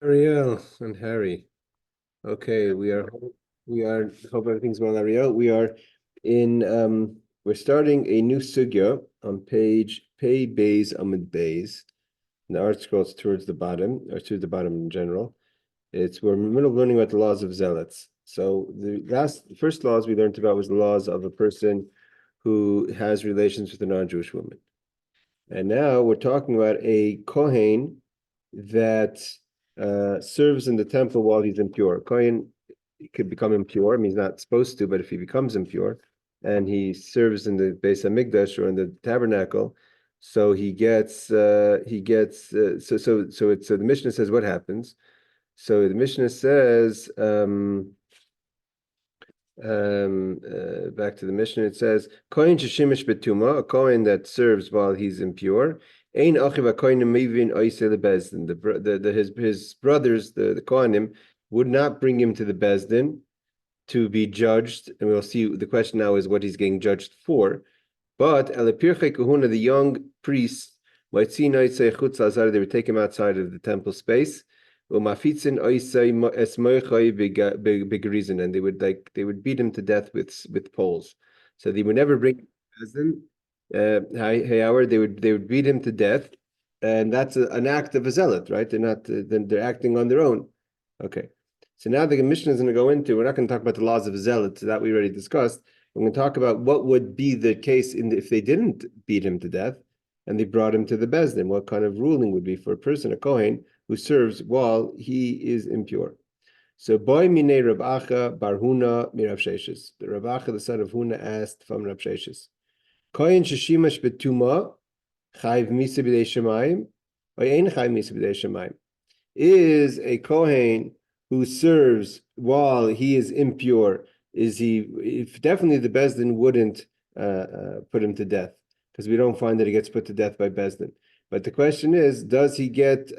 Ariel and Harry. Okay, we are hope everything's well, Ariel. We're starting a new sugya on page Pei Beis Amid Beis. And the art scrolls towards the bottom, or to the bottom in general. We're in the middle of learning about the laws of zealots. So the first laws we learned about was the laws of a person who has relations with a non-Jewish woman. And now we're talking about a Kohen that serves in the temple while he's impure. Kohen could become impure. I mean, he's not supposed to, but if he becomes impure and he serves in the Beis Hamikdash or in the tabernacle, so the Mishnah says what happens. So the Mishnah says, back to the Mishnah, it says, Kohen sheshimish betuma, a Kohen that serves while he's impure. Ein achiv hakohenim mevin oisei lebezdin. His brothers, the Kohanim, would not bring him to the bezdin to be judged, and we'll see. The question now is what he's getting judged for. But elepirche kahuna, the young priests, they would take him outside of the temple space. And they would beat him to death with poles. So they would never bring him. They would beat him to death, and that's an act of a zealot, right? They're acting on their own. Okay. So now the Mishnah is going to go into. We're not going to talk about the laws of zealots that we already discussed. We're going to talk about what would be the case if they didn't beat him to death and they brought him to the bezdin. What kind of ruling would be for a person, a Kohen, who serves while he is impure? So, boy mine Rav Acha bar Huna mirav Sheshes. The Rav Acha, the son of Huna, asked from Rav Sheshes, Kohen sheshimash betuma chayv misa b'dei shemayim or ein chayv misa b'dei shemayim? Is a Kohen who serves while he is impure, if definitely the Bezdin wouldn't put him to death, because we don't find that he gets put to death by Bezdin. But the question is, does he get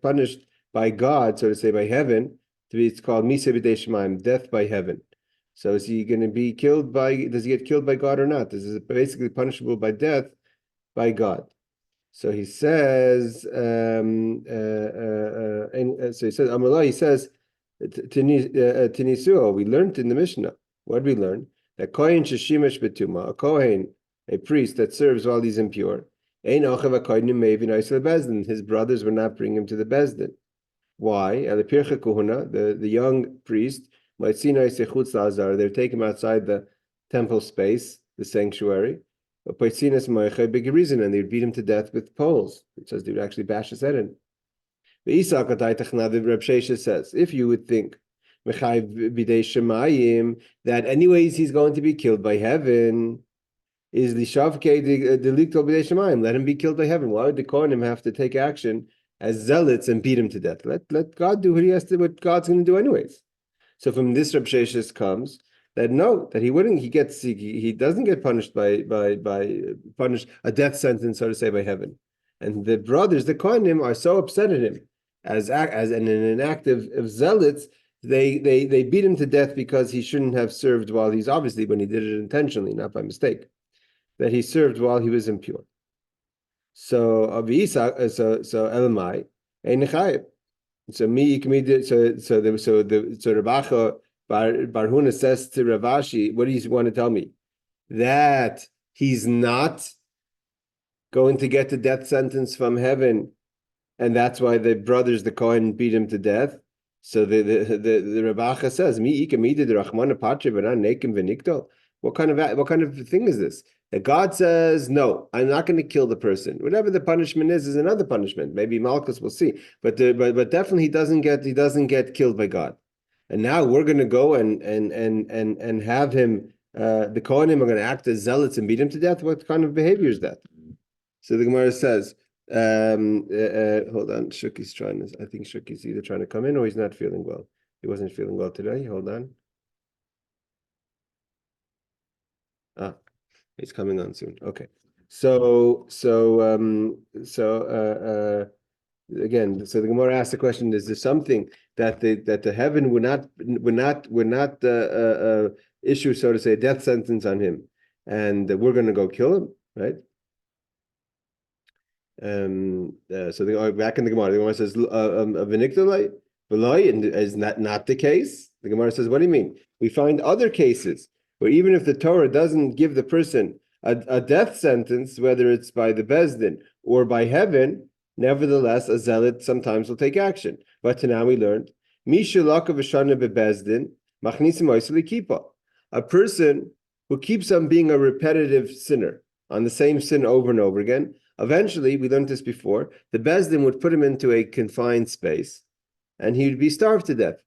punished by God, so to say, by heaven? It's called Misa b'dei Shemaim, death by heaven. So is he going to be killed does he get killed by God or not? This is basically punishable by death by God. So he says, Amallah, he says, Tinisuo, we learned in the Mishnah. What did we learn? That Kohen sheshimesh betuma, a Kohen, a priest that serves while he's impure, his brothers will not bring him to the Bezdin. Why? The young priest, they take him outside the temple space, the sanctuary, and they would beat him to death with poles. It says they would actually bash his head in. The Reb Sheshes says, if you would think that anyways he's going to be killed by heaven, is the Shavke delicto b'dei shemayim, let him be killed by heaven. Why would the Kohanim have to take action as zealots and beat him to death? Let God do what God's going to do anyways. So from this Reb Sheshes comes that no, that he doesn't get punished by a death sentence, so to say, by heaven. And the brothers, the Kohanim, are so upset at him as in an act of zealots, they beat him to death because he shouldn't have served while he's obviously, when he did it intentionally, not by mistake, that he served while he was impure. So Elamai, so Rabacha Bar Huna says to Ravashi, what do you want to tell me? That he's not going to get the death sentence from heaven, and that's why the brothers, the Kohen, beat him to death. So the Ravacha says, what kind of thing is this? That God says, no, I'm not going to kill the person. Whatever the punishment is another punishment. Maybe Malchus will see, but definitely he doesn't get killed by God. And now we're going to go and have him. The Kohanim are going to act as zealots and beat him to death. What kind of behavior is that? So the Gemara says, hold on, Shuki's I think Shuki's either trying to come in or he's not feeling well. He wasn't feeling well today. Hold on. He's coming on soon. Okay. Again, so the Gemara asks the question: is there something that the heaven would not issue, so to say, a death sentence on him, and we're going to go kill him, right? Back in the Gemara says "V'nikdolai v'loi," and is that not the case? The Gemara says, "What do you mean? We find other cases where even if the Torah doesn't give the person a death sentence, whether it's by the Bezdin or by heaven, nevertheless a zealot sometimes will take action." But now we learned a person who keeps on being a repetitive sinner on the same sin over and over again. Eventually, we learned this before, the Bezdin would put him into a confined space and he would be starved to death,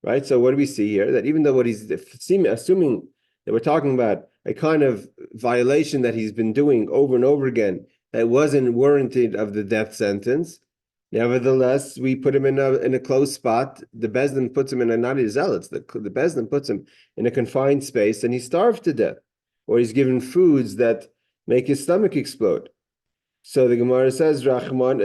right? So what do we see here? That even though what he's assuming that we're talking about a kind of violation that he's been doing over and over again that wasn't warranted of the death sentence, nevertheless, we put him in a closed spot. The Bezdin puts him in not his zealots. The Bezdin puts him in a confined space and he's starved to death, or he's given foods that make his stomach explode. So the Gemara says, "Rachman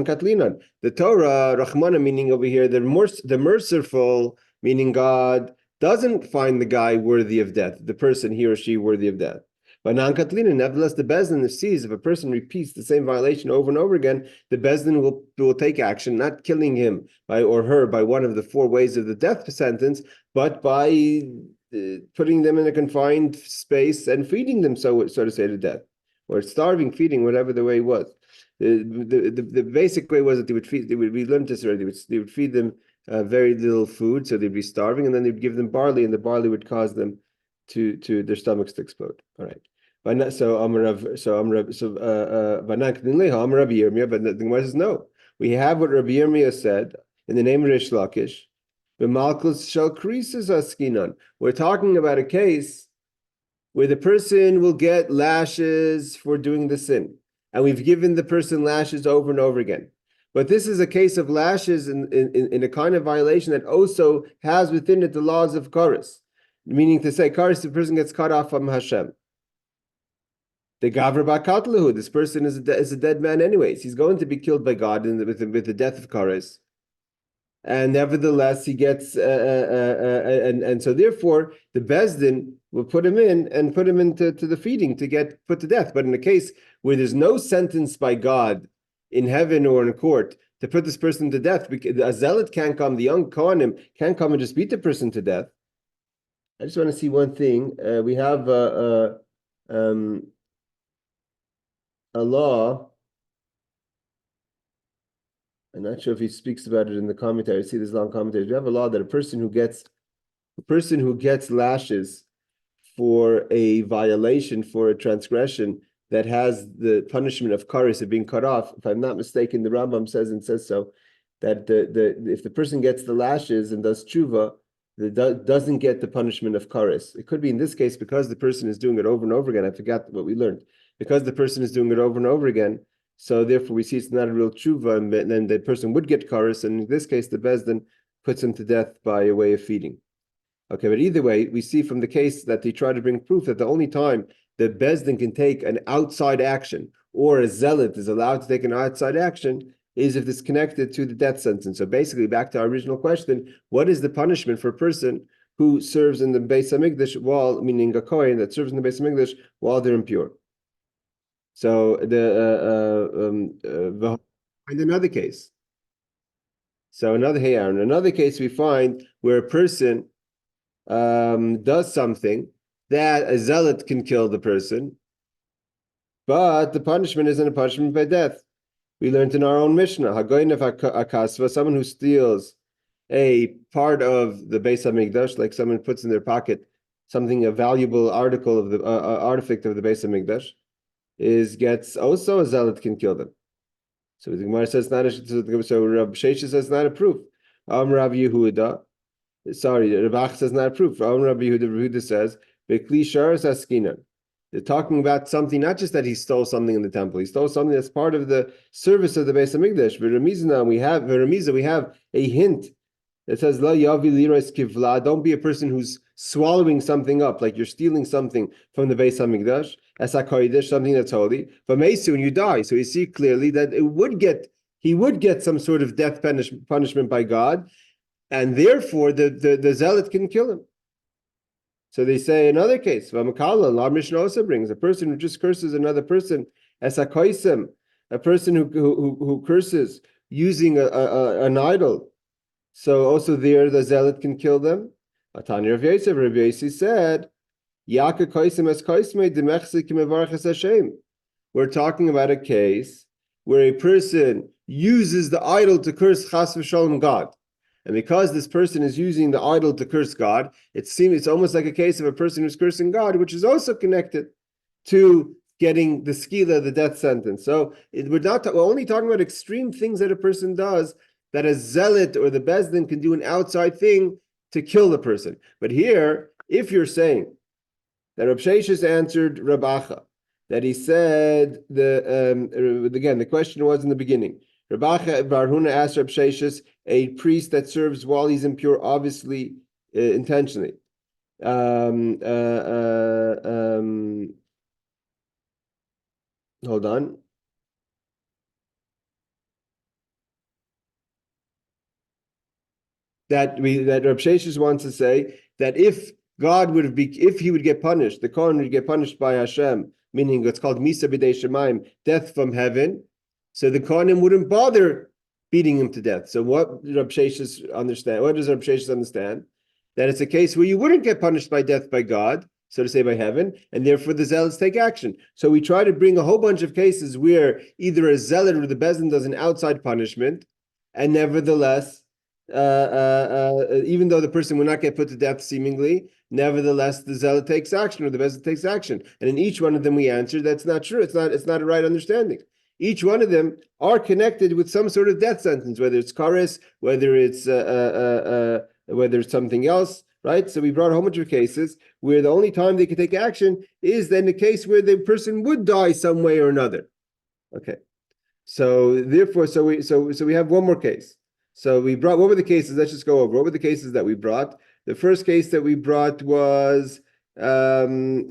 Katlinan." The Torah, Rachmana, meaning over here, the merciful, meaning God, doesn't find the guy worthy of death, the person, he or she, worthy of death. But non-Katlina, nevertheless, the Bezdin sees if a person repeats the same violation over and over again, the Bezdin will take action, not killing him or her by one of the four ways of the death sentence, but by putting them in a confined space and feeding them, so to say, to death, or starving, feeding, whatever the way was. The basic way was that we learned this already. They would feed them very little food, so they'd be starving, and then they'd give them barley, and the barley would cause them to their stomachs to explode. All right. But the Gemara says no. We have what Rabbi Yirmiyah said in the name of Rish Lakish. We're talking about a case where the person will get lashes for doing the sin, and we've given the person lashes over and over again. But this is a case of lashes in a kind of violation that also has within it the laws of Karis, meaning to say, Karis, the person gets cut off from Hashem. The Gavra Bakatlahu, this person is a dead man anyways. He's going to be killed by God with the death of Karis. And nevertheless, he gets, and so therefore, the Bezdin will put him in and put him into the feeding to get put to death. But in a case where there's no sentence by God in heaven or in court to put this person to death, because a zealot can't come, the young Kohanim can't come and just beat the person to death. I just want to see one thing. We have a law. I'm not sure if he speaks about it in the commentary. I see this long commentary. We have a law that a person who gets lashes for a violation, for a transgression that has the punishment of karis, of being cut off. If I'm not mistaken, the Rambam says so that if the person gets the lashes and does tshuva, doesn't get the punishment of karis. It could be in this case because the person is doing it over and over again. I forgot what we learned. Because the person is doing it over and over again, so therefore we see it's not a real tshuva, and then the person would get karis, and in this case the Bezdin puts him to death by a way of feeding. Okay, but either way, we see from the case that they try to bring proof that the only time the Bezdin can take an outside action, or a zealot is allowed to take an outside action, is if it's connected to the death sentence. So basically, back to our original question, what is the punishment for a person who serves in the Beis Hamikdash while, meaning a Kohen that serves in the Beis Hamikdash while they're impure? So find another case. So in another case we find where a person does something that a zealot can kill the person, but the punishment isn't a punishment by death. We learned in our own Mishnah, someone who steals a part of the Beis Hamikdash, like someone puts in their pocket something, a valuable article of the artifact of the Beis Hamikdash, gets also a zealot can kill them. So the Gemara says not so Rav Shesha says not a proof. Rav Yehuda, Rav Ach says not a proof. Rav Yehuda says Bekli Sharas Askinan. They're talking about something, not just that he stole something in the temple. He stole something that's part of the service of the Beis Hamikdash. We have a hint that says, La yavi liros kivla. Don't be a person who's swallowing something up, like you're stealing something from the Beis Hamikdash. As a kodesh, something that's holy. But mesu, when you die, so you see clearly that he would get some sort of death punishment by God, and therefore the zealot can kill him. So they say another case, Vamakala, our Mishnah also brings a person who just curses another person as a koisem, a person who curses using an idol. So also there the zealot can kill them. Atani Rav Yosef, Rav Yosef said, Yaka koisem as koisme demechzik mevarches Hashem. We're talking about a case where a person uses the idol to curse chas v'shalom God. And because this person is using the idol to curse God, it's almost like a case of a person who's cursing God, which is also connected to getting the skila, the death sentence. So we're only talking about extreme things that a person does that a zealot or the bezdin can do an outside thing to kill the person. But here, if you're saying that Rab Sheshis answered Rab Acha, that he said again, the question was in the beginning. Rab Acha Barhuna asked Rab Sheshis, a priest that serves while he's impure, obviously intentionally. Hold on. That Rab Sheshis wants to say that if he would get punished, the Kohen would get punished by Hashem, meaning it's called Misa B'dei Shemaim, death from heaven. So the Kohanim wouldn't bother beating him to death. So what does Rab Sheshis understand? That it's a case where you wouldn't get punished by death by God, so to say by heaven, and therefore the zealots take action. So we try to bring a whole bunch of cases where either a zealot or the bezdin does an outside punishment, and nevertheless, even though the person will not get put to death seemingly, nevertheless the zealot takes action or the bezdin takes action. And in each one of them we answer that's not true. It's not a right understanding. Each one of them are connected with some sort of death sentence, whether it's kares, whether it's something else, right? So we brought a whole bunch of cases where the only time they can take action is then the case where the person would die some way or another. Okay. So therefore, so we have one more case. So we brought, what were the cases? Let's just go over. What were the cases that we brought? The first case that we brought was the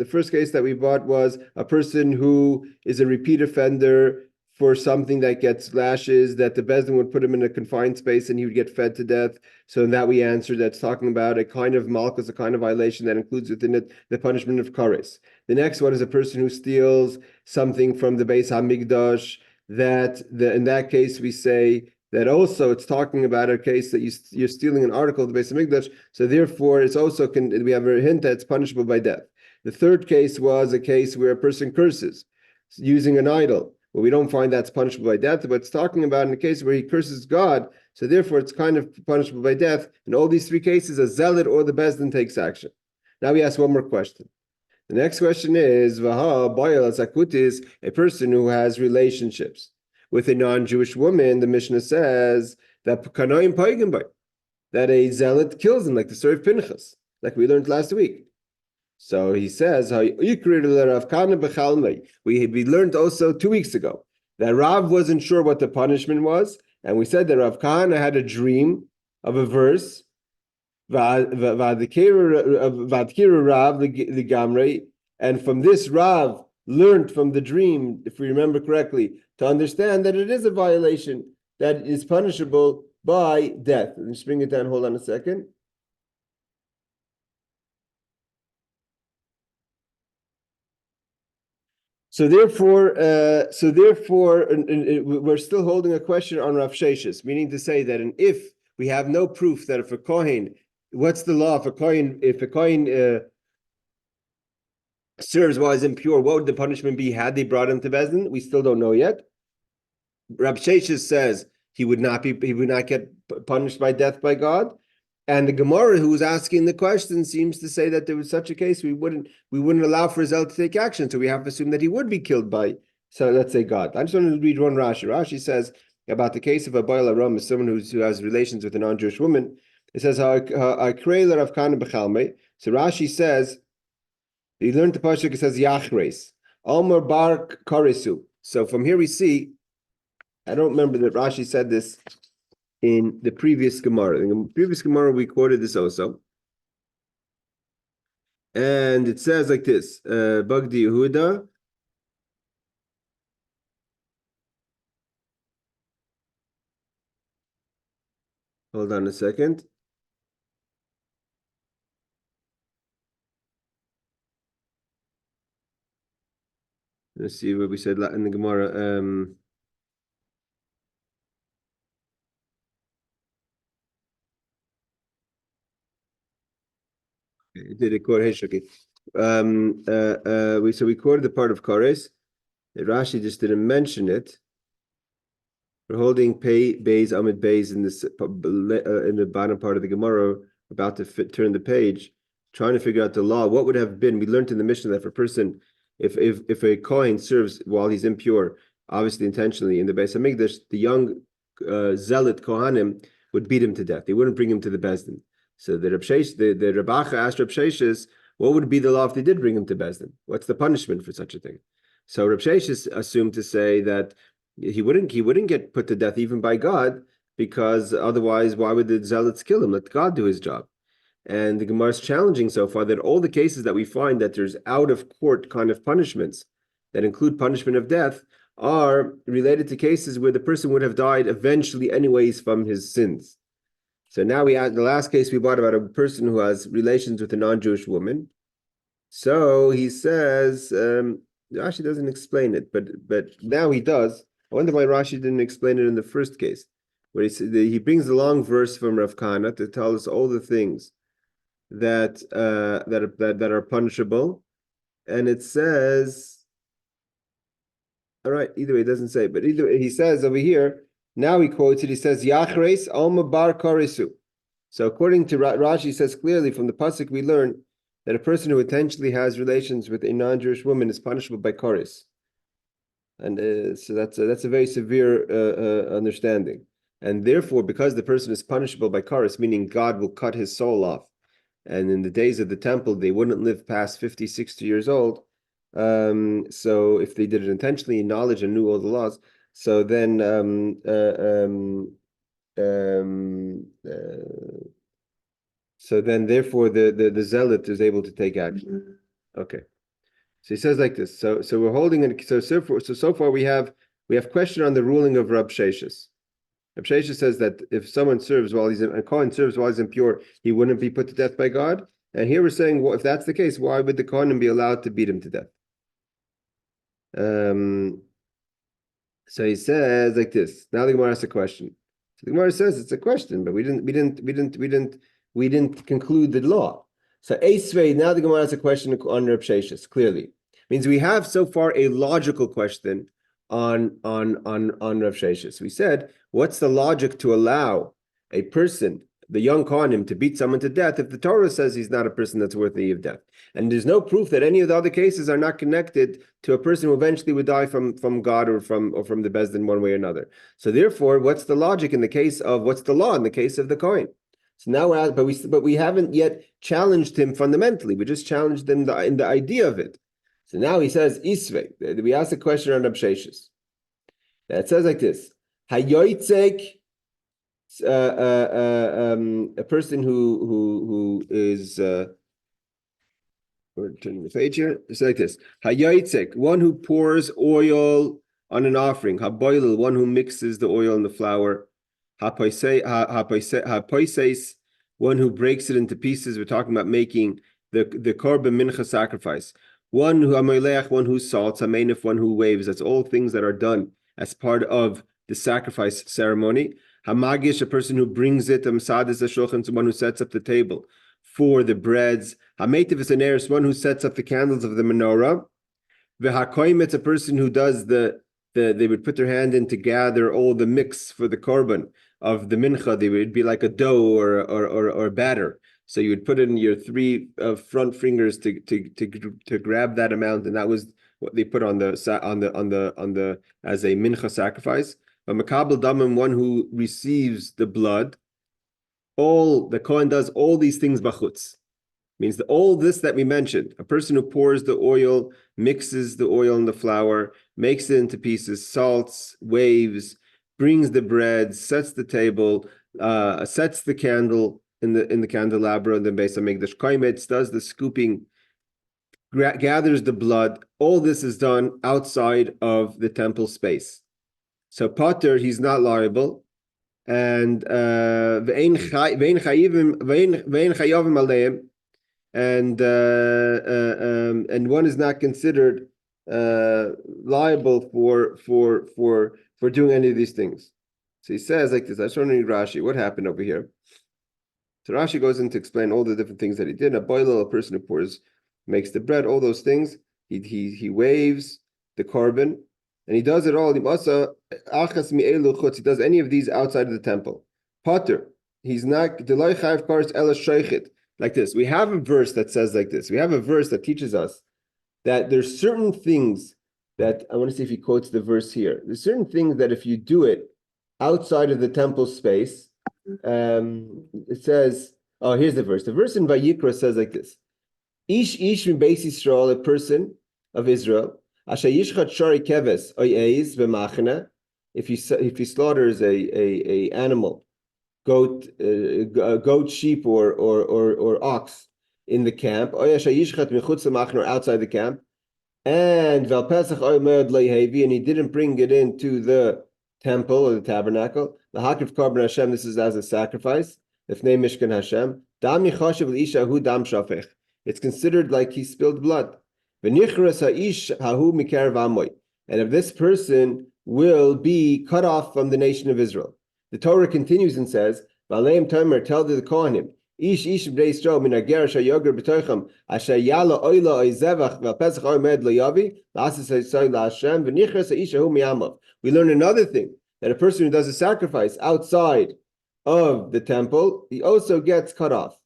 first case that we brought was a person who is a repeat offender for something that gets lashes, that the bezdin would put him in a confined space and he would get fed to death. So in that we answered, that's talking about a kind of malchus, a kind of violation that includes within it the punishment of kares. The next one is a person who steals something from the Beis Hamikdash. In that case we say that also it's talking about a case that you're stealing an article of the Beis Hamikdash, so therefore it's also we have a hint that it's punishable by death. The third case was a case where a person curses using an idol. Well, we don't find that's punishable by death, but it's talking about in a case where he curses God, so therefore it's kind of punishable by death. In all these three cases, a zealot or the bezdin takes action. Now we ask one more question. The next question is, Vaha Bayal Zakutis, a person who has relationships with a non-Jewish woman. The Mishnah says that that a zealot kills him, like the story of Pinchas, like we learned last week. So he says, we learned also 2 weeks ago that Rav wasn't sure what the punishment was, and we said that Rav Kahana had a dream of a verse, and from this Rav learned from the dream, if we remember correctly, to understand that it is a violation that is punishable by death. Let me just bring it down. Hold on a second. So therefore, we're still holding a question on Rav Sheshis, meaning to say that if we have no proof that if a Kohen, what's the law if a Kohen serves while he's impure, what would the punishment be had they brought him to Bezdin? We still don't know yet. Rav Sheshis says he would not get punished by death by God. And the Gemara, who was asking the question, seems to say that there was such a case we wouldn't allow for Zel to take action. So we have to assume that he would be killed by, so let's say God. I just want to read one Rashi. Rashi says about the case of a Baal Aram, is someone who has relations with a non-Jewish woman. It says So Rashi says he learned the pasuk. It says Yachres Almar Bar Karisu. So from here we see, I don't remember that Rashi said this in the previous Gemara. In the previous Gemara, we quoted this also. And it says like this, Bagdi Yehuda. Hold on a second. Let's see what we said in the Gemara. Did it quote Heshaki? We quoted the part of Kores. Rashi just didn't mention it. We're holding Beis Amid Beis in this in the bottom part of the Gemara, about to turn the page, trying to figure out the law. What would have been? We learned in the Mishnah that if a person, if a Kohen serves while he's impure, obviously intentionally in the Beis Hamikdash, the young zealot Kohanim would beat him to death. They wouldn't bring him to the Bezdin. So the Rabacha asked Reb Sheshes, what would be the law if they did bring him to Bezdin? What's the punishment for such a thing? So Reb Sheshes assumed to say that he wouldn't get put to death even by God, because otherwise, why would the zealots kill him? Let God do his job. And the Gemara is challenging so far that all the cases that we find that there's out of court kind of punishments that include punishment of death are related to cases where the person would have died eventually anyways from his sins. So now we had the last case we brought about a person who has relations with a non-Jewish woman. So he says, Rashi doesn't explain it, but now he does. I wonder why Rashi didn't explain it in the first case, where he brings a long verse from Rav Kahana to tell us all the things that are punishable, and it says, all right. Either way, it doesn't say, but either way, he says over here. Now he quotes it. He says, "Yachreis alma bar karisu." So according to Rashi, says clearly from the pasuk we learn that a person who intentionally has relations with a non-Jewish woman is punishable by karis. And so that's a very severe understanding, and therefore, because the person is punishable by karis, meaning God will cut his soul off, and in the days of the temple, they wouldn't live past 50, 60 years old. So if they did it intentionally, knowledge and knew all the laws, so then therefore the zealot is able to take action. Okay. So he says like this. So we're holding it. So far we have question on the ruling of Rab Sheshes. Rab Sheshes says that if someone serves while a Kohen serves while he's impure, he wouldn't be put to death by God. And here we're saying, well, if that's the case, why would the Kohen be allowed to beat him to death? So he says like this. Now the Gemara asks a question. So the Gemara says it's a question, but we didn't conclude the law. So Esrei, now the Gemara has a question on Reb Sheshes. Clearly, means we have so far a logical question on Reb Sheshes. We said, what's the logic to allow a person, the young Kohanim, to beat someone to death if the Torah says he's not a person that's worthy of death? And there's no proof that any of the other cases are not connected to a person who eventually would die from God or from the Bezdin one way or another. So therefore, what's the logic in the case of what's the law in the case of the Kohen? So now we're but we haven't yet challenged him fundamentally. We just challenged him in the idea of it. So now he says Isvei. We asked a question on Reb Sheshes. It says like this: Hayoitzek, a person who is. We're turning the page here. It's like this: Hayoitzek, one who pours oil on an offering. Haboilel, one who mixes the oil and the flour. Hapoises, one who breaks it into pieces. We're talking about making the korban mincha sacrifice. One who amoilech, one who salts. Hamenif, one who waves. That's all things that are done as part of the sacrifice ceremony. Hamagish, a person who brings it. Hamsadis ashulchan, someone who sets up the table for the breads. Hametiv is an eris, one who sets up the candles of the menorah. V'hakoim, it's a person who does they would put their hand in to gather all the mix for the korban of the mincha. It'd be like a dough or batter. So you would put in your three front fingers to grab that amount, and that was what they put on the as a mincha sacrifice. A makabel damim, one who receives the blood. The Kohen does all these things bachutz. Means that all this that we mentioned, a person who pours the oil, mixes the oil and the flour, makes it into pieces, salts, waves, brings the bread, sets the table, sets the candle in the candelabra, and then Beis Hamikdash Kaimetz does the scooping, gathers the blood. All this is done outside of the temple space. So Potter, he's not liable, and ve'ein chayavim aleim. And one is not considered liable for doing any of these things. So he says like this. I just want to read Rashi. What happened over here? So Rashi goes in to explain all the different things that he did. A boiler, a person who makes the bread, all those things. He waves the korban, and he does it all. He does any of these outside of the temple. Potter, he's not like this. We have a verse that says like this. We have a verse that teaches us that there's certain things that, I want to see if he quotes the verse here. There's certain things that if you do it outside of the temple space, it says, oh, here's the verse. The verse in Vayikra says like this: Ish min Beis Yisrael, a person of Israel, asher yishchat shari keves oyeiz b'machna, if he slaughters a animal, goat, sheep, or ox in the camp, or asher yishchat michutz l'machna, or outside the camp, and val pesach oimed lehevi, and he didn't bring it into the temple or the tabernacle. The Hakif Korban Hashem, this is as a sacrifice. If name Mishkan Hashem, Dam Nichashav L'Isha Hu Dam Shafech. It's considered like he spilled blood. V'nichras Ha'ish Hahu Mikerav Amoy. And if this person will be cut off from the nation of Israel. The Torah continues and says, V'aleim Tomer, tell to the Kohanim, Ish b'nei Yisrael min hager asher yoger b'toichem asher yala oila oizevach v'pesach oimed loyavi la'asis ha'yisrael la'Hashem v'nichras Ha'ish Hahu Mi'amav. We learn another thing, that a person who does a sacrifice outside of the temple, he also gets cut off.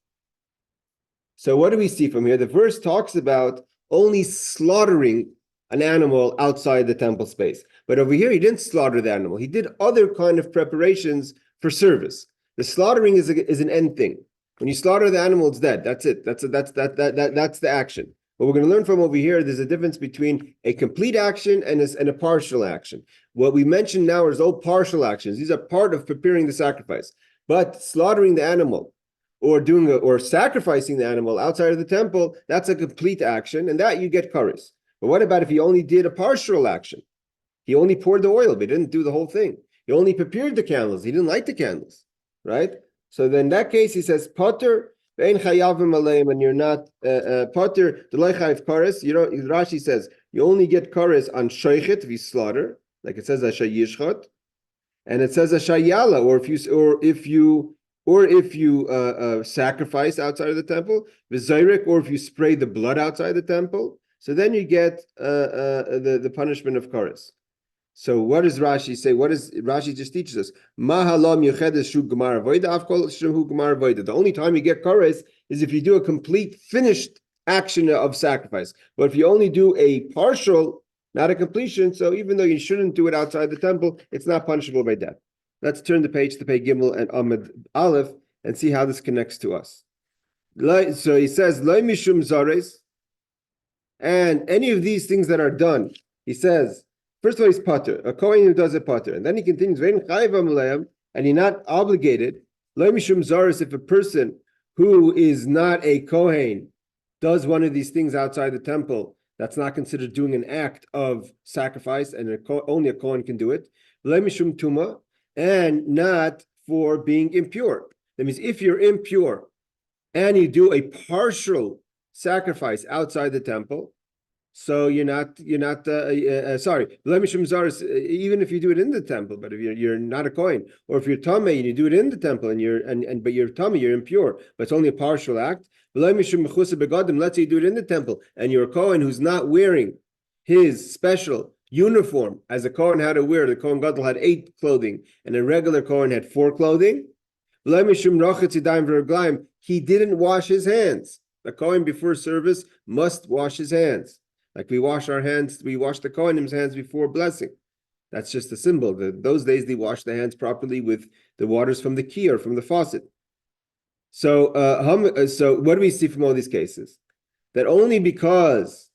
So what do we see from here? The verse talks about only slaughtering an animal outside the temple space. But over here, he didn't slaughter the animal. He did other kind of preparations for service. The slaughtering is an end thing. When you slaughter the animal, it's dead. That's it. That's the action. What we're going to learn from over here, there's a difference between a complete action and a partial action. What we mentioned now is all partial actions. These are part of preparing the sacrifice. But slaughtering the animal or sacrificing the animal outside of the temple, that's a complete action, and that you get kares. But what about if he only did a partial action? He only poured the oil, but he didn't do the whole thing. He only prepared the candles. He didn't light the candles, right? So then in that case, he says, Potter, and you're not Potter, the Leichav Kares. You know, Rashi says you only get Kares on Shoichet if you slaughter, like it says Asher Yishchot, and it says Asher Yala, or if you sacrifice outside of the temple, V'Zayrek, or if you spray the blood outside the temple. So then you get the punishment of Kares. So what does Rashi say? What does Rashi just teaches us? The only time you get kares is if you do a complete finished action of sacrifice. But if you only do a partial, not a completion, so even though you shouldn't do it outside the temple, it's not punishable by death. Let's turn the page to Pei Gimel and Amud Aleph and see how this connects to us. So he says, Lo mishum zares, and any of these things that are done, he says, first of all, he's pater, a Kohen who does a pater. And then he continues, and you're not obligated. If a person who is not a Kohen does one of these things outside the temple, that's not considered doing an act of sacrifice, and only a Kohen can do it. And not for being impure. That means if you're impure and you do a partial sacrifice outside the temple, so you're not sorry. Even if you do it in the temple, but if you're not a Kohen, or if you're Tameh and you do it in the temple and but you're Tameh, you're impure, but it's only a partial act. Let's say you do it in the temple and you're a Kohen who's not wearing his special uniform as a Kohen had to wear. The Kohen Gadol had 8 clothing and a regular Kohen had 4 clothing. He didn't wash his hands. The Kohen before service must wash his hands. Like we wash our hands, we wash the Kohenim's hands before blessing. That's just a symbol. Those days they wash the hands properly with the waters from the key or from the faucet. So what do we see from all these cases? That only because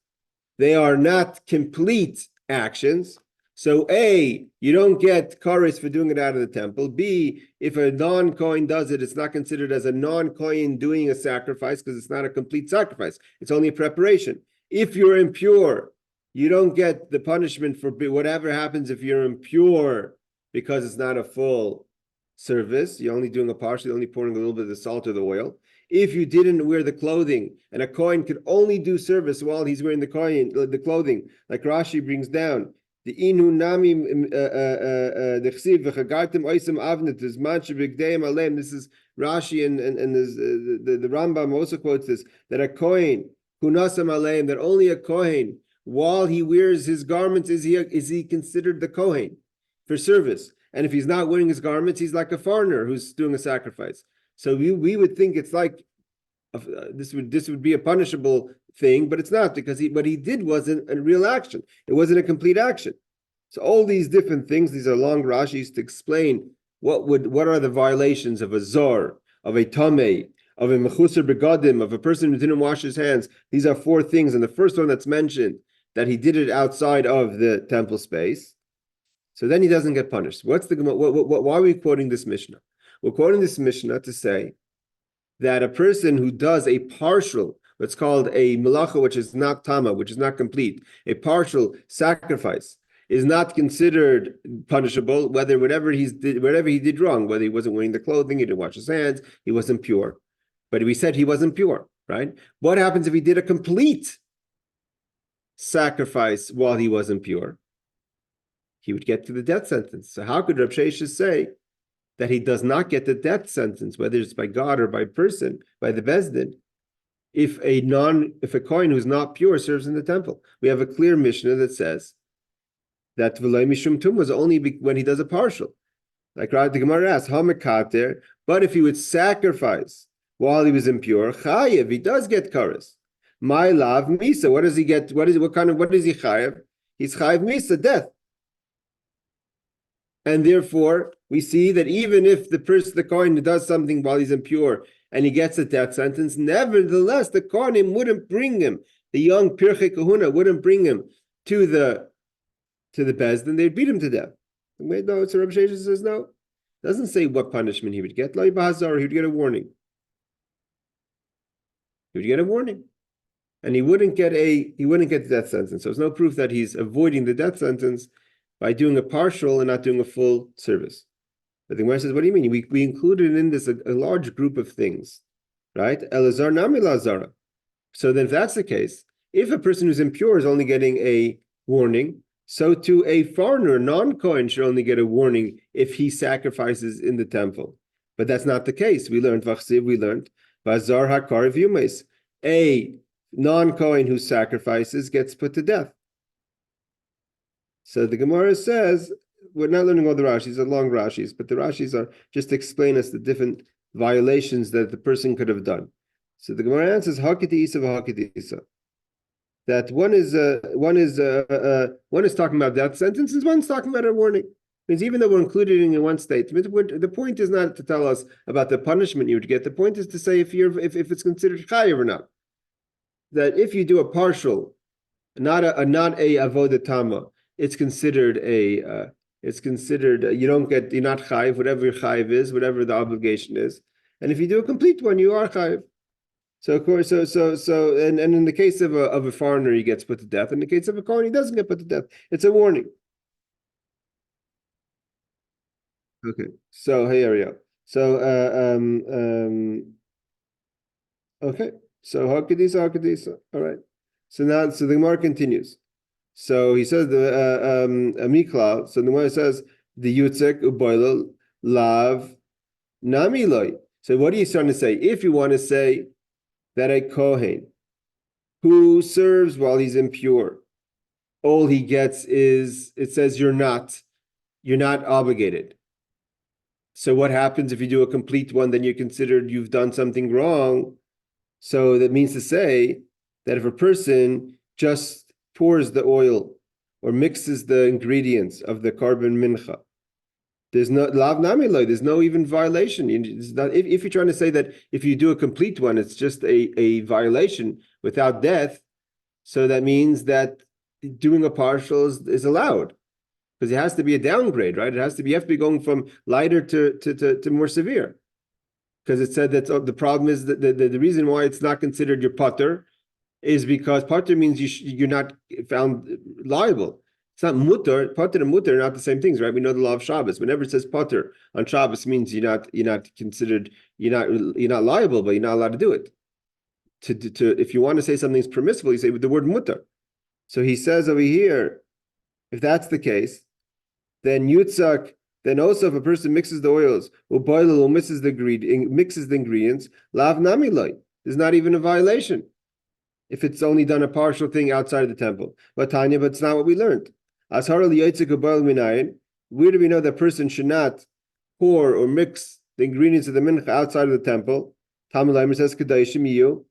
they are not complete actions, so A, you don't get kares for doing it out of the temple. B, if a non-Kohen does it, it's not considered as a non-Kohen doing a sacrifice because it's not a complete sacrifice. It's only a preparation. If you're impure, you don't get the punishment for whatever happens if you're impure because it's not a full service. You're only doing a partial, only pouring a little bit of the salt or the oil. if you didn't wear the clothing, and a Kohen could only do service while he's wearing the clothing, like Rashi brings down. The inu nami the chsiv v'chagartim oisem avnet is manche b'gdeim alem. This is Rashi and the Rambam also quotes this, that a Kohen kunasam alem, that only a Kohen while he wears his garments is he considered the Kohen for service, and if he's not wearing his garments, he's like a foreigner who's doing a sacrifice. So we would think it's like this would be a punishable thing, but it's not, because what he did wasn't a real action. It wasn't a complete action. So all these different things, these are long Rashis to explain what are the violations of a zor, of a tamei, of a mechusar begadim, of a person who didn't wash his hands. These are 4 things, and the first one that's mentioned, that he did it outside of the temple space. So then he doesn't get punished. Why are we quoting this Mishnah? We're quoting this Mishnah to say that a person who does a partial, what's called a melacha, which is not tama, which is not complete, a partial sacrifice, is not considered punishable, whatever he did wrong, whether he wasn't wearing the clothing, he didn't wash his hands, he wasn't pure. But we said he wasn't pure, right? What happens if he did a complete sacrifice while he wasn't pure? He would get to the death sentence. So how could Rav Sheshes say that he does not get the death sentence, whether it's by God or by person, by the Bezdin, if a Kohen who's not pure serves in the temple? We have a clear Mishnah that says that V'loi Mishum Tum was only when he does a partial. Like the Gemara asks, Hamakater, but if he would sacrifice while he was impure, Chayev, he does get karas. My lav Misa, what does he get? What is he Chayev? He's Chayev Misa, death. And therefore, we see that even if the Kohen does something while he's impure and he gets a death sentence, nevertheless, the Kohen wouldn't bring him, the young Pirchei Kahuna wouldn't bring him to the Bezdin, they'd beat him to death. Wait, no, so Rabbi Sheshes says no. Doesn't say what punishment he would get. Lo Bahazar, he would get a warning. He would get a warning. And he wouldn't get the death sentence. So there's no proof that he's avoiding the death sentence by doing a partial and not doing a full service. But the Gemara says, what do you mean? We included in this a large group of things, right? Elazar nami lazara. So then if that's the case, if a person who's impure is only getting a warning, so too a foreigner, non-Kohen, should only get a warning if he sacrifices in the temple. But that's not the case. We learned, Vazar hakar v'yumes. A non-Kohen who sacrifices gets put to death. So the Gemara says, we're not learning all the Rashis, they're long Rashis, but the Rashis are just to explain us the different violations that the person could have done. So the Gemara answers, Hakiti Isa v'Hakiti Isa. That one is talking about death sentences, one's talking about a warning. It means even though we're included in one statement, the point is not to tell us about the punishment you would get. The point is to say if it's considered chayav or not. That if you do a partial, not a avodah tama, you're not chayiv, whatever your chayiv is, whatever the obligation is. And if you do a complete one, you are chayiv. So of course, and in the case of a foreigner, he gets put to death. In the case of a Kohen, he doesn't get put to death. It's a warning. Okay. So here we go. So okay. So hakadisa. All right. So the Gemara continues. So he says the mikla. So the Gemara says the yutzek uboilel lav namiloi. So what are you trying to say? If you want to say that a Kohen who serves while he's impure, all he gets is, it says you're not obligated. So what happens if you do a complete one? Then you're considered you've done something wrong. So that means to say that if a person just pours the oil or mixes the ingredients of the carbon mincha, there's no lav namiloi, there's no even violation. It's not, if you're trying to say that if you do a complete one, it's just a violation without death, so that means that doing a partial is allowed. Because it has to be a downgrade, right? You have to be going from lighter to more severe. Because it said that the problem is that the reason why it's not considered your pater is because pater means you're not found liable. It's not mutter. Pater and mutter are not the same things, right? We know the law of Shabbos. Whenever it says pater on Shabbos, means you're not considered you're not liable, but you're not allowed to do it. If you want to say something's permissible, you say with the word mutar. So he says over here, if that's the case, then yutzak. Then also, if a person mixes the oils, or boil or mixes the ingredients, lav namiloi. There's not even a violation if it's only done a partial thing outside of the temple. But Tanya, but it's not what we learned. Where do we know that person should not pour or mix the ingredients of the mincha outside of the temple? Talmud says that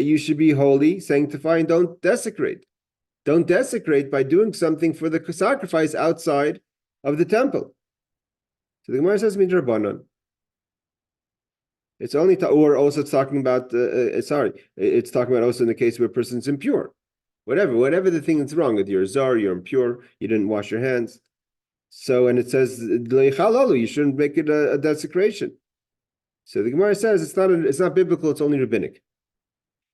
you should be holy, sanctify, and don't desecrate. Don't desecrate by doing something for the sacrifice outside of the temple. So the Gemara says midrabanan. It's only or also it's talking about it's talking about also in the case where a person's impure. Whatever the thing that's wrong with you, you're zar, you're impure, you didn't wash your hands. So, and it says you shouldn't make it a desecration. So the Gemara says it's not biblical, it's only rabbinic.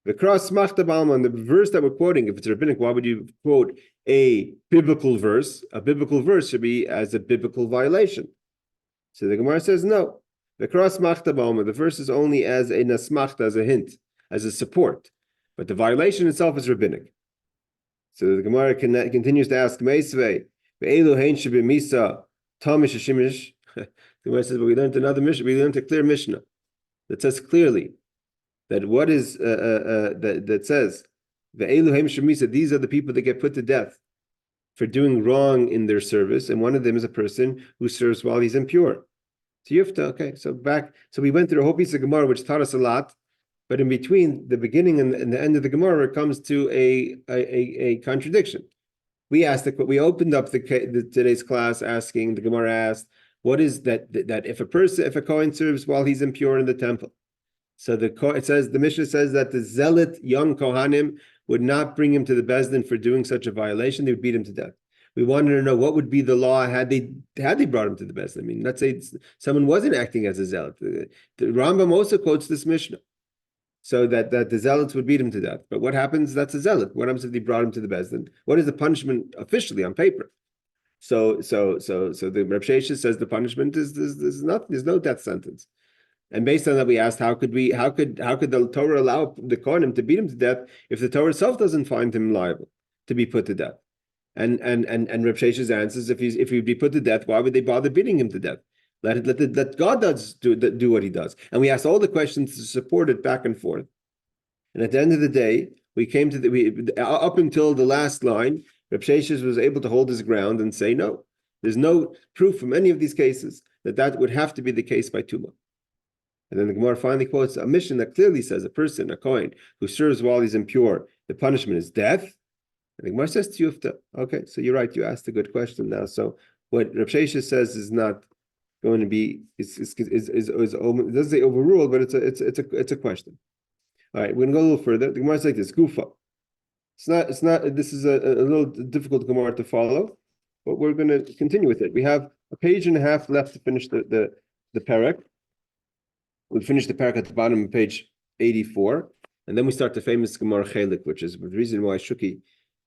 The cross smachta b'alma, the verse that we're quoting, if it's rabbinic, why would you quote a biblical verse? A biblical verse should be as a biblical violation. So the Gemara says no. The cross smachta b'alma, the verse is only as a nasmachta, as a hint, as a support, but the violation itself is rabbinic. So the Gemara continues to ask Meisvei, ve'elu hein shebimisa tamish shimish. The Gemara says, but we learned another Mishnah. We learned a clear Mishnah that says clearly that what is that says the Eluhem Shemisa, these are the people that get put to death for doing wrong in their service, and one of them is a person who serves while he's impure. So you have to, okay, so we went through a whole piece of Gemara which taught us a lot, but in between the beginning and the end of the Gemara, it comes to a contradiction. We opened up today's class asking, the Gemara asked, what is that if a Kohen serves while he's impure in the temple? So the Mishnah says that the zealot young Kohanim would not bring him to the Beis Din for doing such a violation. They would beat him to death. We wanted to know what would be the law had they brought him to the Beis Din. I mean, let's say someone wasn't acting as a zealot. The Rambam also quotes this Mishnah, so that the zealots would beat him to death. But what happens? That's a zealot. What happens if they brought him to the Beis Din? What is the punishment officially on paper? So the Reb Sheshes says the punishment is there's no death sentence. And based on that, we asked, how could the Torah allow the Kohanim to beat him to death if the Torah itself doesn't find him liable to be put to death? And Reb Sheshes answers, if he'd be put to death, why would they bother beating him to death? Let God do what he does. And we asked all the questions to support it back and forth. And at the end of the day, we came to up until the last line, Reb Sheshes was able to hold his ground and say, no, there's no proof from any of these cases that would have to be the case by Tumah. And then the Gemara finally quotes a Mishnah that clearly says a person, a Kohen, who serves while he's impure, the punishment is death. And the Gemara says Tiyufta. Okay, so you're right, you asked a good question now. So what Reb Sheshes says is not going to be it doesn't say overruled, but it's a question. All right, we're gonna go a little further. The Gemara is like this, Gufa. It's not this is a little difficult Gemara to follow, but we're gonna continue with it. We have a page and a half left to finish the parak. We finish the parak at the bottom of page 84, and then we start the famous Gemara Chelik, which is the reason why Shuki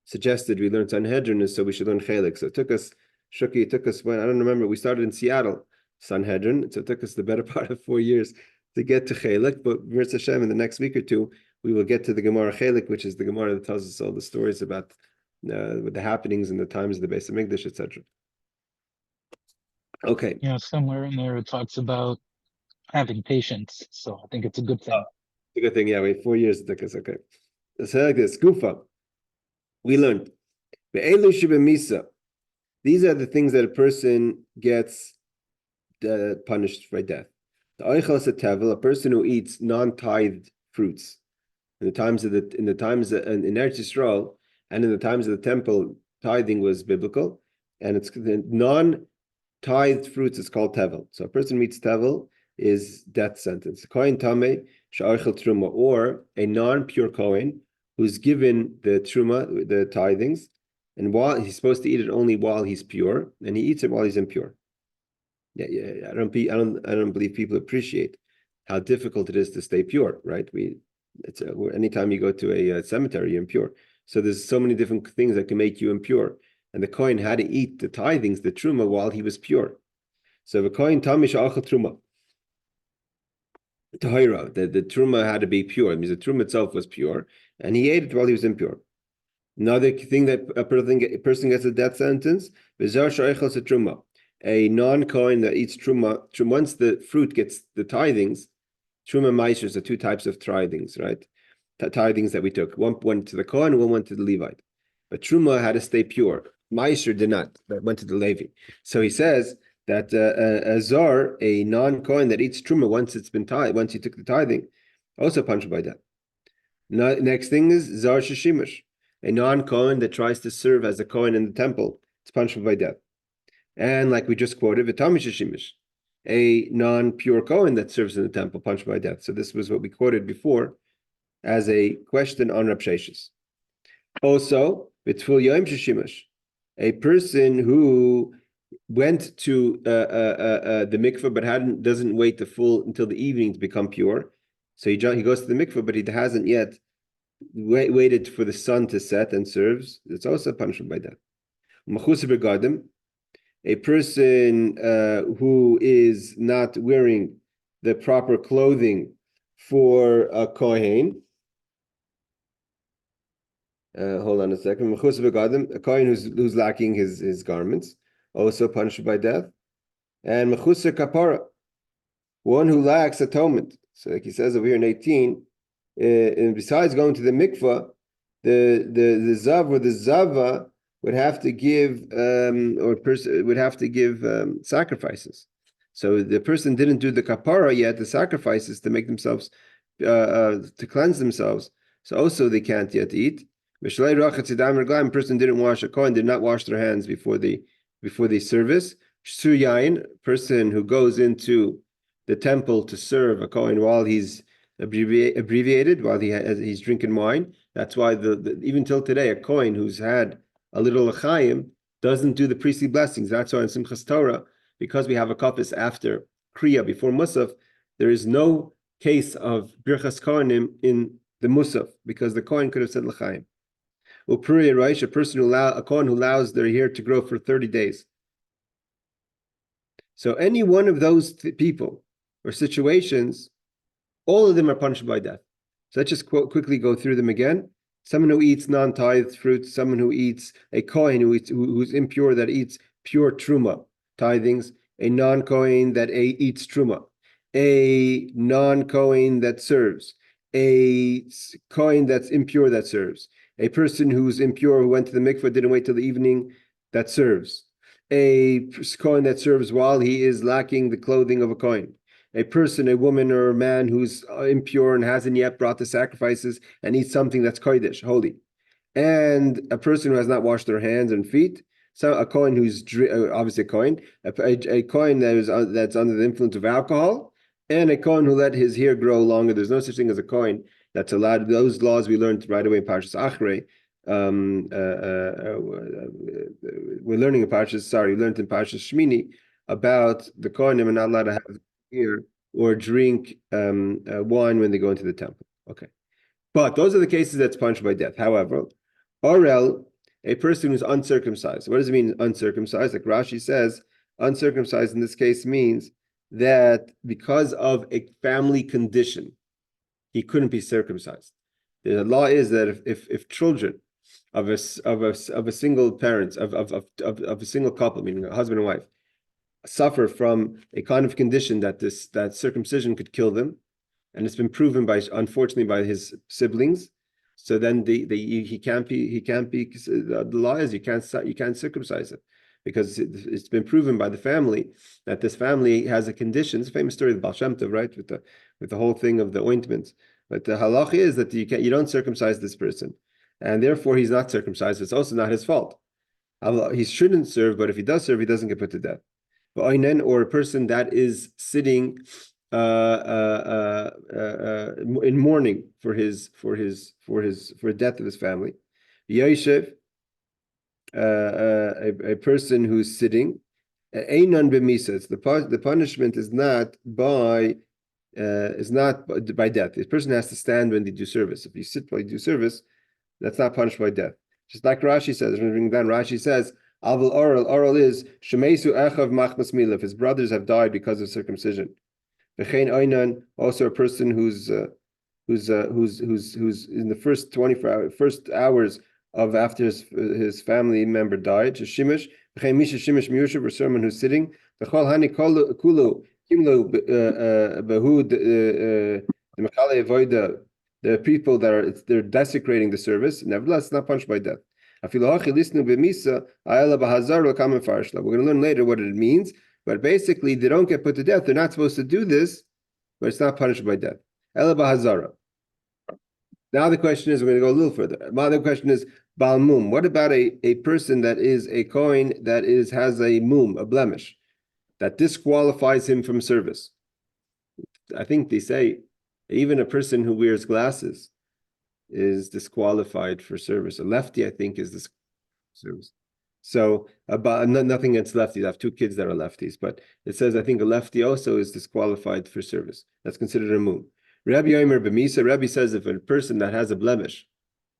suggested we learn Sanhedrin is so we should learn Chelik. So it took us when I don't remember, we started in Seattle, Sanhedrin, so it took us the better part of 4 years to get to Chelik, but Mirz Hashem, in the next week or two, we will get to the Gemara Chelik, which is the Gemara that tells us all the stories about the happenings in the times of the Beis Hamikdash, etc. Okay. Yeah, somewhere in there it talks about having patience, so I think it's a good thing. It's a good thing, yeah. Wait, 4 years it took us. Okay, let's say like this. Gufa. We learned ve'elu shebemisa. These are the things that a person gets punished by death. The oichel setevel, a person who eats non-tithed fruits. In the times in Eretz Yisrael and in the times of the temple, tithing was biblical, and it's the non-tithed fruits is called tevel. So a person who eats tevel is death sentence. Kohen tameh she'oichel truma, or a non-pure Kohen who's given the truma, the tithings, and while he's supposed to eat it only while he's pure, and he eats it while he's impure. Yeah. I don't believe people appreciate how difficult it is to stay pure, right? Anytime you go to a cemetery, you're impure. So there's so many different things that can make you impure. And the Kohen had to eat the tithings, the truma, while he was pure. So the Kohen tamish achal truma. tahira. The truma had to be pure. It means the truma itself was pure, and he ate it while he was impure. Another thing that a person gets a death sentence, a non-Kohen that eats truma. Once the fruit gets the tithings, truma meishers are two types of tithings, right? Tithings that we took. One went to the Kohen, one went to the Levite. But truma had to stay pure. Meisher did not. That went to the Levi. So he says that a zar, a non-Kohen that eats truma once it's been tithed, once he took the tithing, also punished by death. Next thing is zar shishimish, a non-Kohen that tries to serve as a Kohen in the temple. It's punishable by death. And like we just quoted, v'tamish shishimish, a non-pure Kohen that serves in the temple, punished by death. So this was what we quoted before as a question on Rab Sheshes. Also, v'tful yom shishimish, a person who went to the mikveh but doesn't wait until the evening to become pure. So he goes to the mikveh, but he hasn't yet waited for the sun to set and serves. It's also punishment by death. Machus begadim, a person who is not wearing the proper clothing for a kohen. Hold on a second. Machus begadim, a kohen who's lacking his garments, also punished by death. And mechusar kapara, one who lacks atonement. So like he says over here in 18, and besides going to the mikvah, the zav or the zava would have to give would have to give sacrifices. So the person didn't do the kapara yet, the sacrifices to make themselves to cleanse themselves. So also they can't yet eat. A person didn't wash, a kohen did not wash their hands before the service. Suryayin, person who goes into the temple to serve a kohen while he's abbreviated, while he's drinking wine. That's why even till today, a kohen who's had a little l'chaim doesn't do the priestly blessings. That's why in Simchas Torah, because we have a kapis after kriya before musaf, there is no case of birchas kohenim in the musaf because the kohen could have said l'chaim. Upuri Reish, a kohen who allows their hair to grow for 30 days. So any one of those people or situations, all of them are punished by death. So let's just quickly go through them again. Someone who eats non-tithed fruit, someone who eats, a kohen who's impure that eats pure truma, tithings, a non-kohen that eats truma, a non-kohen that serves, a kohen that's impure that serves, a person who's impure who went to the mikveh, didn't wait till the evening, that serves, a kohen that serves while he is lacking the clothing of a kohen, a person, a woman or a man who's impure and hasn't yet brought the sacrifices and eats something that's kodesh, holy, and a person who has not washed their hands and feet. So a kohen who's obviously a kohen, a kohen that's under the influence of alcohol, and a kohen who let his hair grow longer. There's no such thing as a kohen that's allowed. Those laws we learned right away in Parshas Achrei. We're learning in Parshas. We learned in Parshas Shmini about the kohenim are not allowed to have beer or drink wine when they go into the temple. Okay, but those are the cases that's punished by death. However, Orel, a person who's uncircumcised. What does it mean uncircumcised? Like Rashi says, uncircumcised in this case means that because of a family condition, he couldn't be circumcised. The law is that if children of a single parent of a single couple, meaning a husband and wife, suffer from a kind of condition that circumcision could kill them, and it's been proven unfortunately by his siblings. So then he can't be the law is you can't circumcise it because it's been proven by the family that this family has a condition. It's a famous story of Baal Shem Tov, right, with the whole thing of the ointments. But the halach is that you don't circumcise this person, and therefore he's not circumcised. It's also not his fault. He shouldn't serve, but if he does serve, he doesn't get put to death. Or a person that is sitting in mourning for the death of his family. Yoshev, a person who's sitting. Einan b'misa. The punishment is not by death. This person has to stand when they do service. If you sit while you do service, that's not punished by death. Just like Rashi says, Rashi says, Oral is Shemesu Echav Machmas Mila. If his brothers have died because of circumcision. V'chein Einan, also a person who's in the first first hours of after his family member died. Shimish, v'chein Misha Shimish Miyusha, or someone who's sitting. V'chol Hani Kulu Kimlu Behud the Mechale Avoida, the people that they're desecrating the service. Nevertheless, it's not punished by death. We're going to learn later what it means, but basically they don't get put to death. They're not supposed to do this, but it's not punished by death. Now the question is, we're going to go a little further. Now the question is, Balmum. What about a person that is a Kohen that has a mum, a blemish, that disqualifies him from service? I think they say even a person who wears glasses is disqualified for service. A lefty, I think, is this service. So about nothing against lefties. I have two kids that are lefties, but it says I think a lefty also is disqualified for service. That's considered a mum. Rabbi Yomer B'Misa, Rabbi says if a person that has a blemish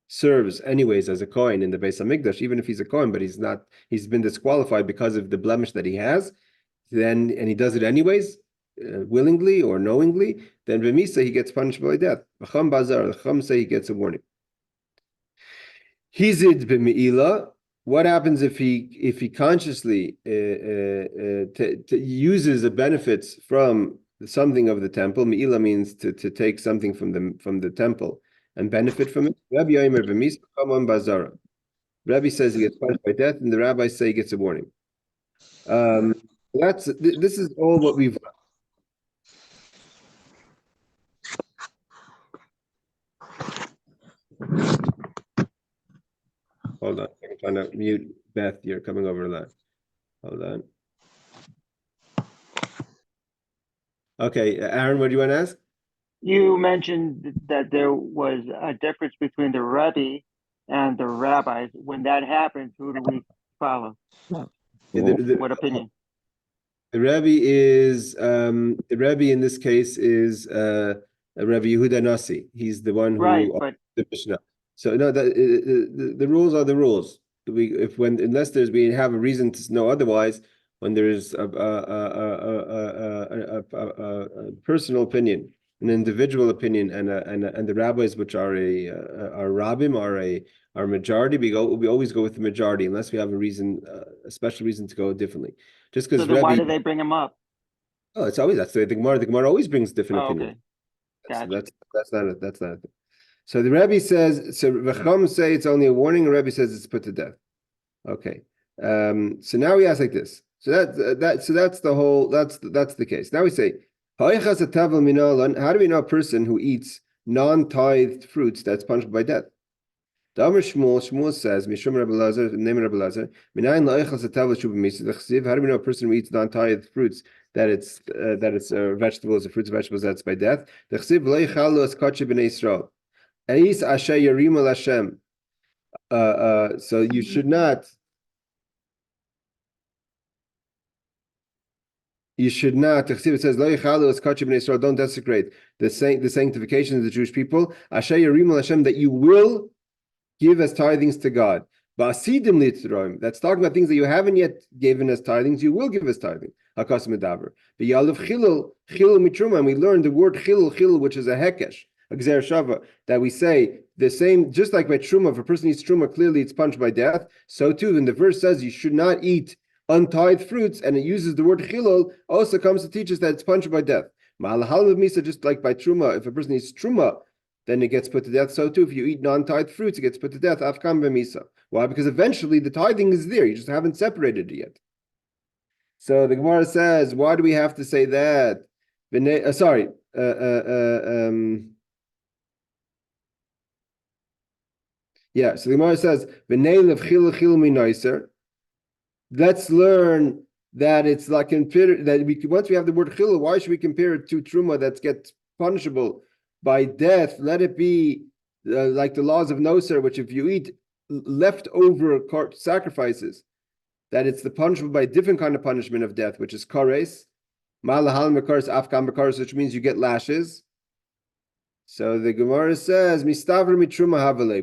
serves anyways as a Kohen in the Beis Hamikdash, even if he's a Kohen, but he's been disqualified because of the blemish that he has, and he does it anyways, willingly or knowingly, then B'Misa he gets punished by death. V'cham Bazar, the Chum say he gets a warning. Hizid B'Me'ila. What happens if he consciously uses the benefits from something of the temple? Me'ila means to take something from the temple and benefit from it. Rabbi Yomer B'Misa Kamon Bazara. Rabbi says he gets punished by death, and the rabbis say he gets a warning. This is all what we've. Hold on, I'm trying to mute Beth. You're coming over a lot. Hold on. Okay, Aaron, what do you want to ask? You mentioned that there was a difference between the Rebbe and the rabbis. When that happens, who do we follow? What opinion? The Rebbe in this case is Rabbi Yehuda Nasi. He's the one who but the Mishnah. So no, the rules are the rules. Unless we have a reason to know otherwise, when there is a personal opinion, an individual opinion, and the rabbis, which are are rabbim, are majority, we always go with the majority unless we have a special reason to go differently. Just because. So then why do they bring him up? Oh, it's always that's the way the Gemara. The Gemara always brings different opinions. Okay. Gotcha. That's not a thing. So the Rebbe says, so V'cham say it's only a warning, and the Rebbe says it's put to death. Okay. So now we ask like this. So that's the case. Now we say, how do we know a person who eats non-tithed fruits that's punished by death? Shmuel says, Mishum Rabbi Lazar, name Rabbi Lazar, how do we know a person who eats non-tithed fruits that it's vegetables or fruits and vegetables that's by death? So you should not. It says, don't desecrate the sanctification of the Jewish people, that you will give as tithings to God. That's talking about things that you haven't yet given as tithings, you will give as tithing. And we learned the word chilul, which is a hekesh, a gzer shava, that we say the same, just like by truma, if a person eats truma, clearly it's punished by death. So too, when the verse says you should not eat untithed fruits, and it uses the word chilul, also comes to teach us that it's punished by death. Just like by truma, if a person eats truma, then it gets put to death. So too, if you eat non-tithed fruits, it gets put to death. Afkam b'misa. Why? Because eventually the tithing is there. You just haven't separated it yet. So the Gemara says, why do we have to say that? Yeah. So the Gemara says, let's learn that it's like that once we have the word chilul, why should we compare it to truma that gets punishable by death? Let it be like the laws of Noser, which if you eat leftover sacrifices, that it's the punishment by a different kind of punishment of death, which is kares, malahal mekares, afkam mekares, which means you get lashes. So the Gemara says, mistavr mitruma havale.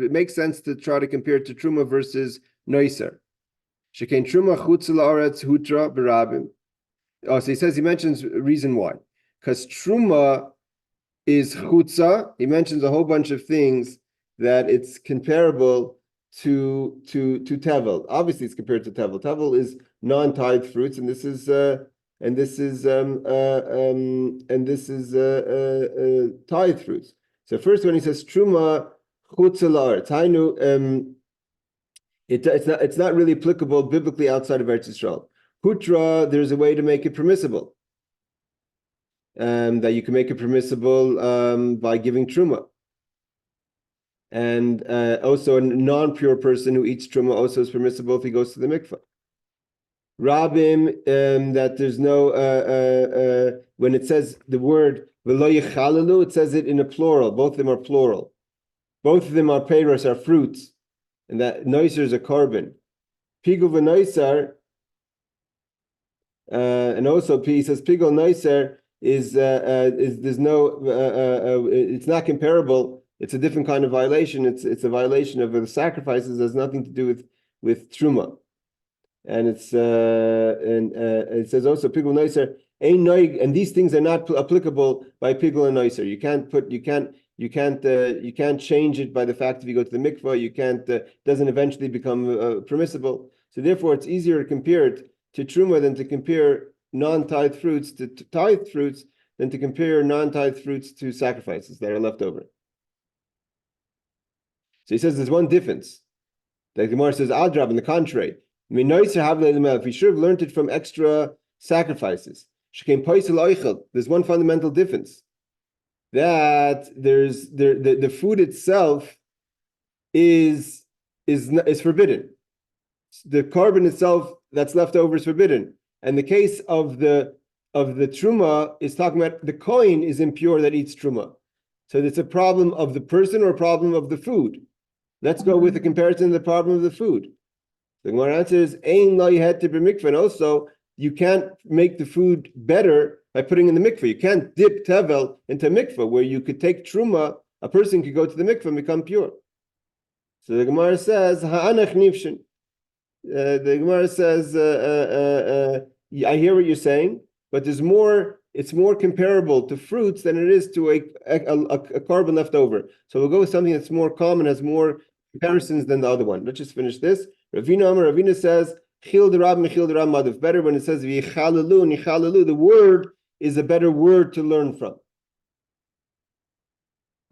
It makes sense to try to compare it to truma versus noiser. Shekain truma chutz la'aretz hutra berabim. Oh, so he mentions reason why. because truma is chutza. He mentions a whole bunch of things that it's comparable to tevel. Obviously, it's compared to tevel. Tevel is non-tithe fruits, and this is tithe fruits. So first, when he says truma chutza la'aretz, hainu, it's not really applicable biblically outside of Eretz Yisrael. Hutra, there's a way to make it permissible. That you can make it permissible by giving truma. And also a non-pure person who eats truma also is permissible if he goes to the mikvah. Rabim, that there's no, when it says the word v'lo yichalalu, it says it in a plural. Both of them are plural. Both of them are peiros, are fruits. And that noiser is a carbon. Pigul v'noiser, and also he says pigul noiser is there's no it's not comparable. It's a different kind of violation. It's a violation of the sacrifices. It has nothing to do with truma. And it's it says also pigul noiser ein noig, and these things are not applicable by pigul and noiser. You can't change it by the fact if you go to the mikvah. You can't doesn't eventually become permissible. So therefore, it's easier to compare it to truma than to compare non-tithe fruits to tithe fruits than to compare non-tithe fruits to sacrifices that are left over. So he says there's one difference. The Gemara says Adrab, on the contrary. If we should have learned it from extra sacrifices. There's one fundamental difference. That there's the food itself is forbidden. The carbon itself that's left over is forbidden. And the case of the truma is talking about the Kohen is impure that eats truma. So it's a problem of the person or a problem of the food. Let's go with the comparison of the problem of the food. The Gemara answers, Ein lo yhet b'mikvah, and also you can't make the food better by putting in the mikvah. You can't dip tevel into mikvah, where you could take truma, a person could go to the mikvah and become pure. So the Gemara says, Ha'anach nifshin. The Gemara says, I hear what you're saying, but it's more comparable to fruits than it is to a carbon left over. So we'll go with something that's more common, has more comparisons than the other one. Let's just finish this. Ravina says, Chil derab mechil derab madav. Better when it says v'yichalalu, nichalalu, the word is a better word to learn from.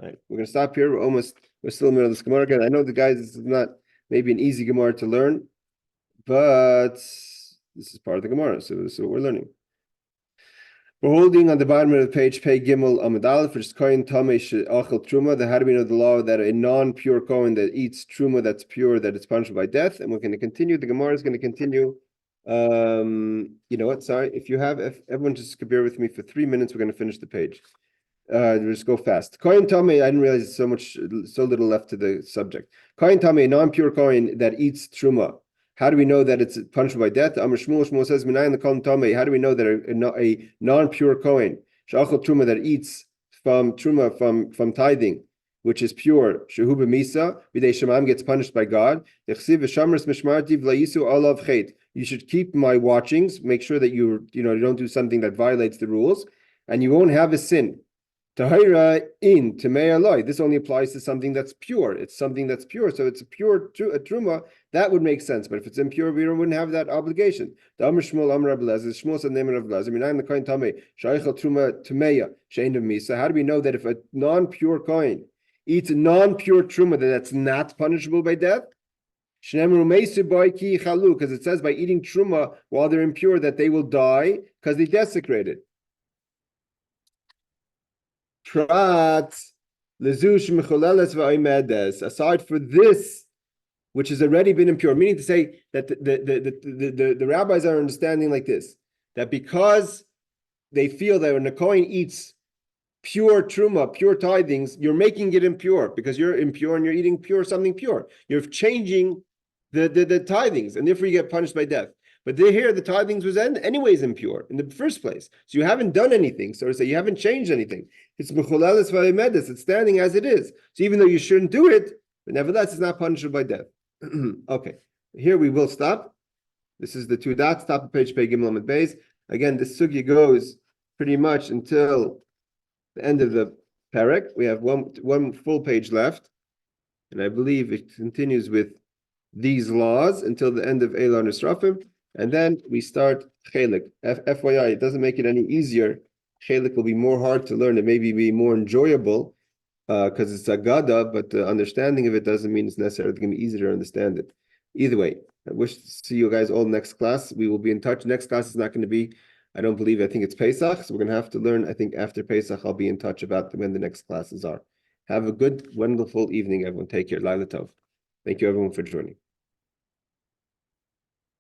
All right, we're going to stop here. We're still in the middle of this Gemara again. I know the guys, this is not maybe an easy Gemara to learn, but this is part of the Gemara, so this is what we're learning. We're holding on the bottom of the page, Pei Gimel Amud Aleph, which is Kohen Tamei She'achel Truma. How do we know the law that a non-pure Kohen that eats Truma that's pure, that it's punishable by death? And we're going to continue. The Gemara is going to continue. You know what? Sorry, if everyone just could bear with me for 3 minutes, we're going to finish the page. Just go fast. Kohen Tamei, I didn't realize so little left to the subject. Kohen Tamei, a non-pure Kohen that eats Truma. How do we know that it's punishable by death? Amar Shmuel says, "Minayin l'kol tamei." How do we know that a non-pure Kohen, she'achol truma, that eats from truma from tithing, which is pure, shehu b'misa, b'dei shemam, gets punished by God? Yechsiv v'shamras mishmarti v'layisu olav chet. You should keep my watchings. Make sure that you don't do something that violates the rules, and you won't have a sin. Tahira in Tamei Aloi. This only applies to something that's pure. It's something that's pure. So it's a truma, that would make sense. But if it's impure, we wouldn't have that obligation. The Amr Shmuel Amr Abelazar, Shmuel said name of Abelazar. I'm the Kohen Tamei, Shaichel Truma Tameya, Shein of Misa. How do we know that if a non-pure Kohen eats a non-pure truma, that's not punishable by death? Because it says by eating truma while they're impure that they will die because they desecrated. Aside for this, which has already been impure, meaning to say that the rabbis are understanding like this, that because they feel that when a Kohen eats pure truma, pure tithings, you're making it impure because you're impure and you're eating something pure. You're changing the tithings, and therefore you get punished by death. But here the tithings was anyways impure in the first place. So you haven't done anything. So to say, you haven't changed anything. It's mechuleles v'aymedes. It's standing as it is. So even though you shouldn't do it, but nevertheless, it's not punishable by death. Okay. Here we will stop. This is the 2 dots, top of page Pei Gimel Amud Beis. Again, this sugya goes pretty much until the end of the parak. We have one full page left, and I believe it continues with these laws until the end of Eila Nisrafim, and then we start Chelik. FYI, it doesn't make it any easier. Chelik will be more hard to learn. It may be more enjoyable because it's a Gada, but the understanding of it doesn't mean it's necessarily going to be easier to understand it. Either way, I wish to see you guys all next class. We will be in touch. Next class is not going to be, I think it's Pesach, so we're going to have to learn. I think after Pesach, I'll be in touch about when the next classes are. Have a good, wonderful evening, everyone. Take care. Laila Tov. Thank you, everyone, for joining.